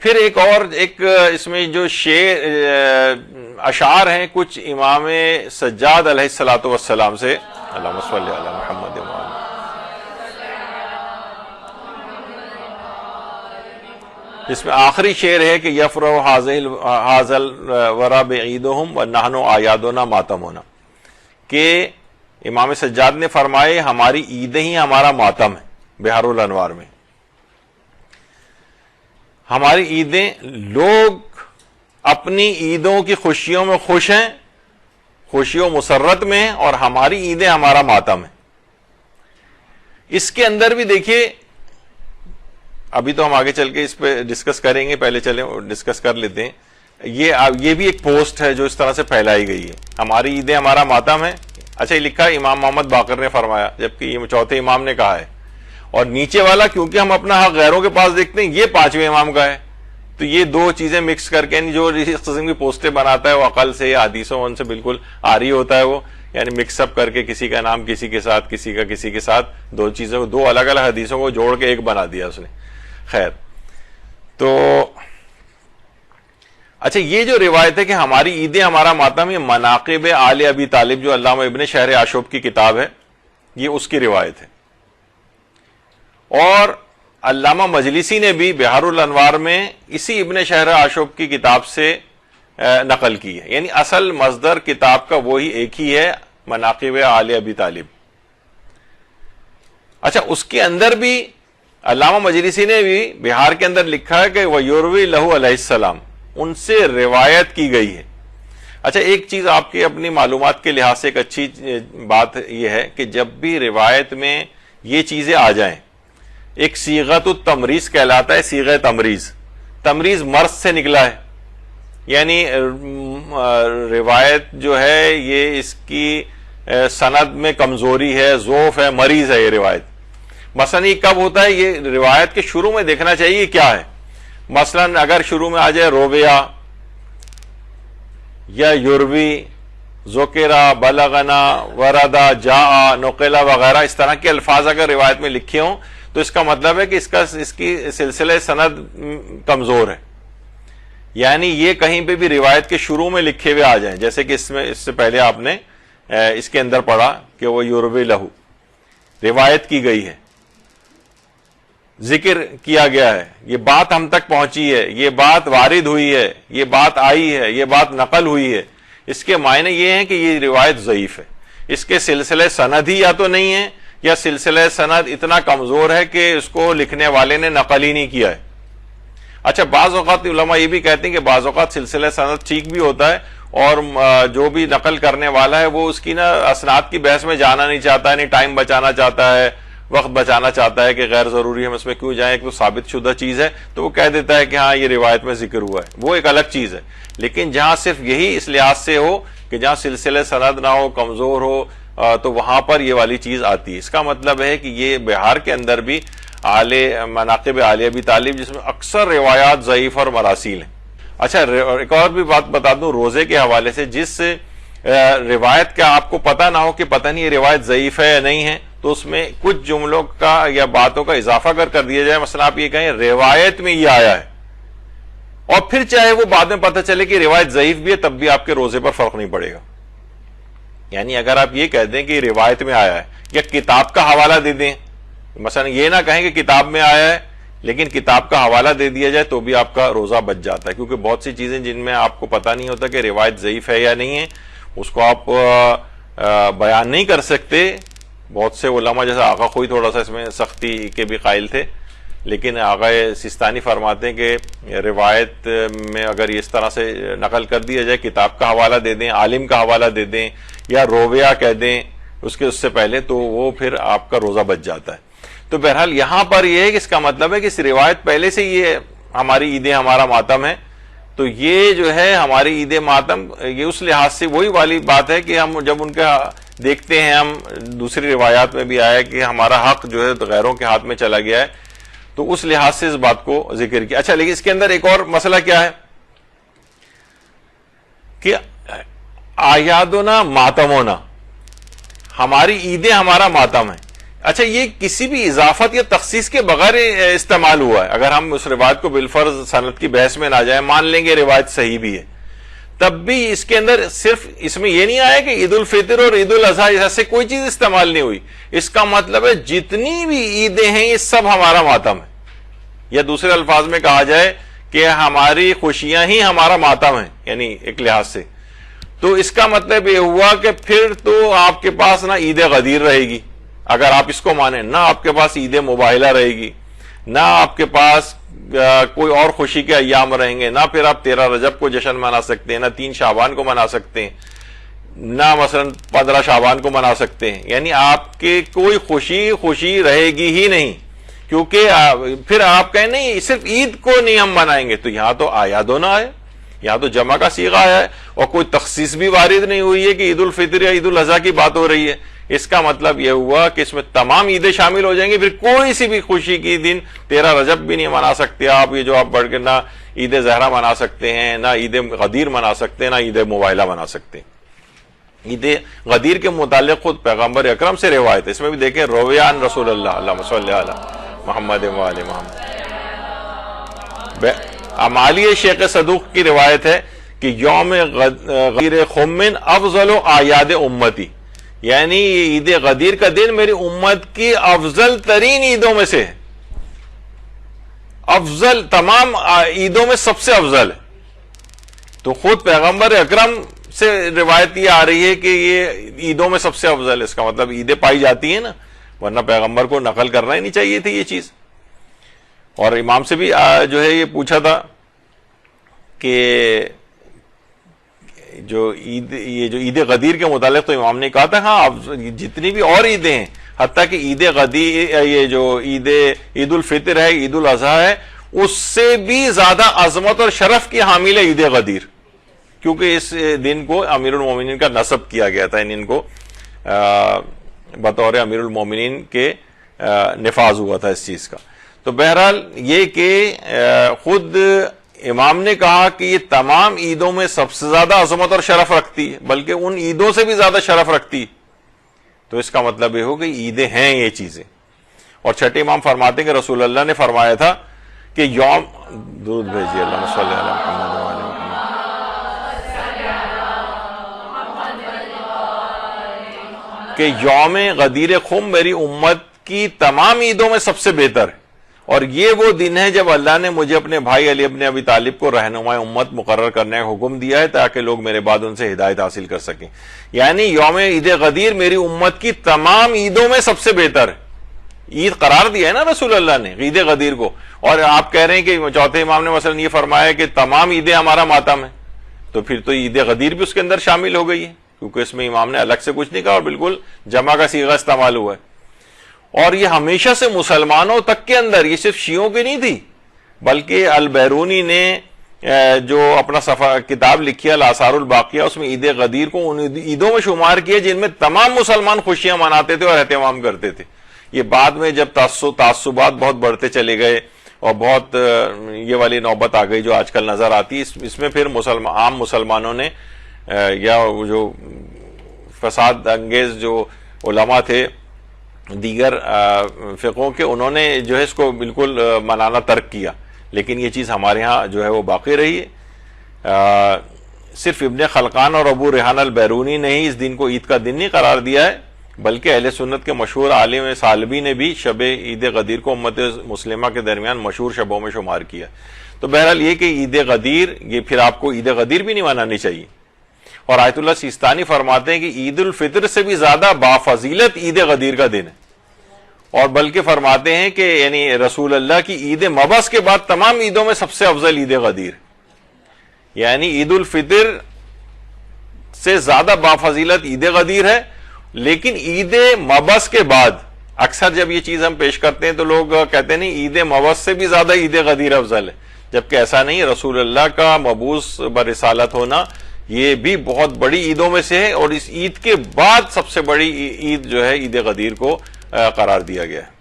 پھر ایک اس میں جو اشعار ہیں کچھ امام سجاد علیہ الصلوۃ والسلام سے، اللہم صلی علی محمد وعلی، جس میں آخری شعر ہے کہ یفرح ھذا الورى بعیدہم ونحن اعیادنا ماتمنا، کہ امام سجاد نے فرمائے ہماری عیدیں ہی ہمارا ماتم ہے بحار الانوار میں، ہماری عیدیں، لوگ اپنی عیدوں کی خوشیوں میں خوش ہیں، خوشی و مسرت میں ہیں، اور ہماری عیدیں ہمارا ماتم ہے۔ اس کے اندر بھی دیکھیے، ابھی تو ہم آگے چل کے اس پہ ڈسکس کریں گے، پہلے چلیں ڈسکس کر لیتے ہیں۔ یہ بھی ایک پوسٹ ہے جو اس طرح سے پھیلائی گئی ہے، ہماری عیدیں ہمارا ماتم ہے۔ اچھا، یہ لکھا ہے امام محمد باقر نے فرمایا، جبکہ یہ چوتھے امام نے کہا ہے، اور نیچے والا کیونکہ ہم اپنا حق غیروں کے پاس دیکھتے ہیں، یہ پانچویں امام کا ہے، تو یہ دو چیزیں مکس کر کے جو اس قسم کی پوسٹیں بناتا ہے وہ عقل سے یا حدیثوں ان سے بالکل عاری ہوتا ہے، وہ یعنی مکس اپ کر کے کسی کا نام کسی کے ساتھ، کسی کا کسی کے ساتھ، دو چیزوں کو، دو الگ الگ حدیثوں کو جوڑ کے ایک بنا دیا اس نے۔ خیر، تو اچھا، یہ جو روایت ہے کہ ہماری عیدیں ہمارا ماتم، یہ مناقب آل ابی طالب جو علامہ ابن شہر آشوب کی کتاب ہے، یہ اس کی روایت ہے، اور علامہ مجلسی نے بھی بحار الانوار میں اسی ابن شہر آشوب کی کتاب سے نقل کی ہے، یعنی اصل مصدر کتاب کا وہی ایک ہی ہے، مناقب آل ابی طالب۔ اچھا، اس کے اندر بھی علامہ مجلسی نے بھی بہار کے اندر لکھا ہے کہ وَيُرْوِي لَهُ علیہ السلام، ان سے روایت کی گئی ہے۔ اچھا، ایک چیز آپ کی اپنی معلومات کے لحاظ سے ایک اچھی بات یہ ہے کہ جب بھی روایت میں یہ چیزیں آ جائیں، ایک صیغۃ التمریز کہلاتا ہے، صیغہ تمریز، تمریز مرض سے نکلا ہے، یعنی روایت جو ہے یہ اس کی سند میں کمزوری ہے، ضعف ہے، مریض ہے یہ روایت۔ مثلا یہ کب ہوتا ہے؟ یہ روایت کے شروع میں دیکھنا چاہیے کیا ہے۔ مثلا اگر شروع میں آ جائے رویا یا یروی، ذکرا، بلغنا، وردا، جاء، نقلا وغیرہ اس طرح کے الفاظ اگر روایت میں لکھے ہوں تو اس کا مطلب ہے کہ اس کی سلسلہ سند کمزور ہے، یعنی یہ کہیں پہ بھی روایت کے شروع میں لکھے ہوئے آ جائیں، جیسے کہ اس سے پہلے آپ نے اس کے اندر پڑھا کہ وہ یروی لہو، روایت کی گئی ہے، ذکر کیا گیا ہے، یہ بات ہم تک پہنچی ہے، یہ بات وارد ہوئی ہے، یہ بات آئی ہے، یہ بات نقل ہوئی ہے، اس کے معنی یہ ہیں کہ یہ روایت ضعیف ہے، اس کے سلسلہ سند ہی یا تو نہیں ہے، یا سلسلہ سند اتنا کمزور ہے کہ اس کو لکھنے والے نے نقل ہی نہیں کیا ہے۔ اچھا، بعض اوقات علماء یہ بھی کہتے ہیں کہ بعض اوقات سلسلہ سند ٹھیک بھی ہوتا ہے، اور جو بھی نقل کرنے والا ہے وہ اس کی اسناد کی بحث میں جانا نہیں چاہتا ہے، نہیں ٹائم بچانا چاہتا ہے، وقت بچانا چاہتا ہے کہ غیر ضروری ہم اس میں کیوں جائیں، ایک تو ثابت شدہ چیز ہے تو وہ کہہ دیتا ہے کہ ہاں یہ روایت میں ذکر ہوا ہے، وہ ایک الگ چیز ہے۔ لیکن جہاں صرف یہی اس لحاظ سے ہو کہ جہاں سلسلہ سند نہ ہو، کمزور ہو، تو وہاں پر یہ والی چیز آتی ہے۔ اس کا مطلب ہے کہ یہ بہار کے اندر بھی مناقب آل ابی طالب جس میں اکثر روایات ضعیف اور مراسیل ہیں۔ اچھا، ایک اور بھی بات بتا دوں روزے کے حوالے سے، جس روایت کا آپ کو پتہ نہ ہو کہ پتہ نہیں یہ روایت ضعیف ہے یا نہیں ہے، تو اس میں کچھ جملوں کا یا باتوں کا اضافہ کر دیا جائے، مثلا آپ یہ کہیں روایت میں یہ آیا ہے، اور پھر چاہے وہ بعد میں پتہ چلے کہ روایت ضعیف بھی ہے، تب بھی آپ کے روزے پر فرق نہیں پڑے گا۔ یعنی اگر آپ یہ کہہ دیں کہ روایت میں آیا ہے، یا کتاب کا حوالہ دے دیں، مثلا یہ نہ کہیں کہ کتاب میں آیا ہے لیکن کتاب کا حوالہ دے دیا جائے، تو بھی آپ کا روزہ بچ جاتا ہے، کیونکہ بہت سی چیزیں جن میں آپ کو پتہ نہیں ہوتا کہ روایت ضعیف ہے یا نہیں ہے، اس کو آپ بیان نہیں کر سکتے۔ بہت سے علماء جیسا آقا خوئی تھوڑا سا اس میں سختی کے بھی قائل تھے، لیکن آقا سستانی فرماتے ہیں کہ روایت میں اگر اس طرح سے نقل کر دیا جائے، کتاب کا حوالہ دے دیں، عالم کا حوالہ دے دیں، یا رویا کہہ دیں اس سے پہلے، تو وہ پھر آپ کا روزہ بچ جاتا ہے۔ تو بہرحال یہاں پر یہ ہے کہ اس کا مطلب ہے کہ اس روایت پہلے سے یہ ہماری عیدیں ہمارا ماتم ہے، تو یہ جو ہے ہماری عید ماتم، یہ اس لحاظ سے وہی والی بات ہے کہ ہم جب ان کا دیکھتے ہیں، ہم دوسری روایات میں بھی آیا کہ ہمارا حق جو ہے غیروں کے ہاتھ میں چلا گیا ہے، تو اس لحاظ سے اس بات کو ذکر کیا۔ اچھا، لیکن اس کے اندر ایک اور مسئلہ کیا ہے کہ اعیادنا ماتمونا، ہماری عیدیں ہمارا ماتم ہے۔ اچھا یہ کسی بھی اضافت یا تخصیص کے بغیر استعمال ہوا ہے. اگر ہم اس روایت کو بالفرض سند کی بحث میں نہ جائیں، مان لیں گے روایت صحیح بھی ہے، تب بھی اس کے اندر صرف اس میں یہ نہیں آیا کہ عید الفطر اور عید الاضحیٰ ایسے کوئی چیز استعمال نہیں ہوئی. اس کا مطلب ہے جتنی بھی عیدیں ہیں یہ سب ہمارا ماتم ہے، یا دوسرے الفاظ میں کہا جائے کہ ہماری خوشیاں ہی ہمارا ماتم ہے، یعنی ایک لحاظ سے. تو اس کا مطلب یہ ہوا کہ پھر تو آپ کے پاس نہ عید غدیر رہے گی اگر آپ اس کو مانیں، نہ آپ کے پاس عید مباہلہ رہے گی، نہ آپ کے پاس کوئی اور خوشی کے ایام رہیں گے، نہ پھر آپ 13 رجب کو جشن منا سکتے ہیں، نہ 3 شعبان کو منا سکتے ہیں، نہ مثلا 15 شعبان کو منا سکتے ہیں. یعنی آپ کے کوئی خوشی رہے گی ہی نہیں، کیونکہ پھر آپ کہیں نہیں صرف عید کو نہیں ہم منائیں گے. تو یہاں تو آیا دو نہ آئے، یہاں تو جمع کا صیغہ آیا ہے اور کوئی تخصیص بھی وارد نہیں ہوئی ہے کہ عید الفطر یا عید الاضحیٰ کی بات ہو رہی ہے. اس کا مطلب یہ ہوا کہ اس میں تمام عیدیں شامل ہو جائیں گی. پھر کوئی سی بھی خوشی کی دن 13 رجب بھی نہیں منا سکتے آپ، یہ جو آپ بڑھ کے نہ عید زہرہ منا سکتے ہیں، نہ عید غدیر منا سکتے ہیں، نہ عید مباہلہ منا سکتے ہیں. عید غدیر کے متعلق خود پیغمبر اکرم سے روایت ہے، اس میں بھی دیکھیں رویان رسول اللہ اللہم صلی علی محمد و آل محمد. امالی شیخ صدوق کی روایت ہے کہ یوم غدیر خمن افضل اعیاد امتی، یعنی عید غدیر کا دن میری امت کی افضل ترین عیدوں میں سے ہے، افضل تمام عیدوں میں سب سے افضل ہے. تو خود پیغمبر اکرم سے روایت یہ آ رہی ہے کہ یہ عیدوں میں سب سے افضل ہے. اس کا مطلب عیدیں پائی جاتی ہیں نا، ورنہ پیغمبر کو نقل کرنا ہی نہیں چاہیے تھی یہ چیز. اور امام سے بھی جو ہے یہ پوچھا تھا کہ جو عید غدیر کے متعلق، تو امام نے کہا تھا ہاں جتنی بھی اور عیدیں ہیں، حتیٰ کہ عید غدیر، یہ جو عید الفطر ہے، عید الاضحیٰ ہے، اس سے بھی زیادہ عظمت اور شرف کی حامل ہے عید غدیر، کیونکہ اس دن کو امیر المومنین کا نسب کیا گیا تھا، ان کو بطور امیر المومنین کے نفاذ ہوا تھا اس چیز کا. تو بہرحال یہ کہ خود امام نے کہا کہ یہ تمام عیدوں میں سب سے زیادہ عظمت اور شرف رکھتی ہے، بلکہ ان عیدوں سے بھی زیادہ شرف رکھتی ہے. تو اس کا مطلب یہ ہو کہ عیدیں ہیں یہ چیزیں. اور چھٹے امام فرماتے ہیں کہ رسول اللہ نے فرمایا تھا کہ یوم درود بھیجیے اللہم صلی علی محمد و آل محمد، کہ یوم غدیر خم میری امت کی تمام عیدوں میں سب سے بہتر ہے. اور یہ وہ دن ہے جب اللہ نے مجھے اپنے بھائی علی ابن ابی طالب کو رہنمائے امت مقرر کرنے کا حکم دیا ہے تاکہ لوگ میرے بعد ان سے ہدایت حاصل کر سکیں. یعنی یوم عید غدیر میری امت کی تمام عیدوں میں سب سے بہتر ہے. عید قرار دیا ہے نا رسول اللہ نے عید غدیر کو، اور آپ کہہ رہے ہیں کہ چوتھے امام نے مثلا یہ فرمایا کہ تمام عیدیں ہمارا ماتم ہے، تو پھر تو عید غدیر بھی اس کے اندر شامل ہو گئی ہے، کیونکہ اس میں امام نے الگ سے کچھ نہیں کہا اور بالکل جمع کا صیغہ استعمال ہوا ہے. اور یہ ہمیشہ سے مسلمانوں تک کے اندر، یہ صرف شیعوں کی نہیں تھی، بلکہ البیرونی نے جو اپنا کتاب لکھی ہے الآثار الباقیہ، اس میں عید غدیر کو ان عیدوں میں شمار کیا جن میں تمام مسلمان خوشیاں مناتے تھے اور اہتمام کرتے تھے. یہ بعد میں جب تعصبات بہت بڑھتے چلے گئے اور بہت یہ والی نوبت آ گئی جو آج کل نظر آتی، اس میں پھر عام مسلمانوں نے یا جو فساد انگیز جو علماء تھے دیگر فقہوں کے، انہوں نے جو ہے اس کو بالکل منانا ترک کیا. لیکن یہ چیز ہمارے ہاں جو ہے وہ باقی رہی ہے. صرف ابن خلقان اور ابو ریحان البیرونی نے ہی اس دن کو عید کا دن نہیں قرار دیا ہے، بلکہ اہل سنت کے مشہور عالم سالبی نے بھی شب عید غدیر کو امت مسلمہ کے درمیان مشہور شبوں میں شمار کیا. تو بہرحال یہ کہ عید غدیر، یہ پھر آپ کو عید غدیر بھی نہیں منانی چاہیے. اور آیت اللہ سیستانی فرماتے ہیں کہ عید الفطر سے بھی زیادہ بافضیلت عید غدیر کا دن ہے، اور بلکہ فرماتے ہیں کہ یعنی رسول اللہ کی عید مبعث کے بعد تمام عیدوں میں سب سے افضل عید غدیر، یعنی عید الفطر سے زیادہ بافضیلت عید غدیر ہے. لیکن عید مبعث کے بعد اکثر جب یہ چیز ہم پیش کرتے ہیں تو لوگ کہتے ہیں نہیں عید مبعث سے بھی زیادہ عید غدیر افضل ہے، جبکہ ایسا نہیں. رسول اللہ کا مبعوث برسالت ہونا یہ بھی بہت بڑی عیدوں میں سے ہے، اور اس عید کے بعد سب سے بڑی عید جو ہے عید غدیر کو قرار دیا گیا ہے.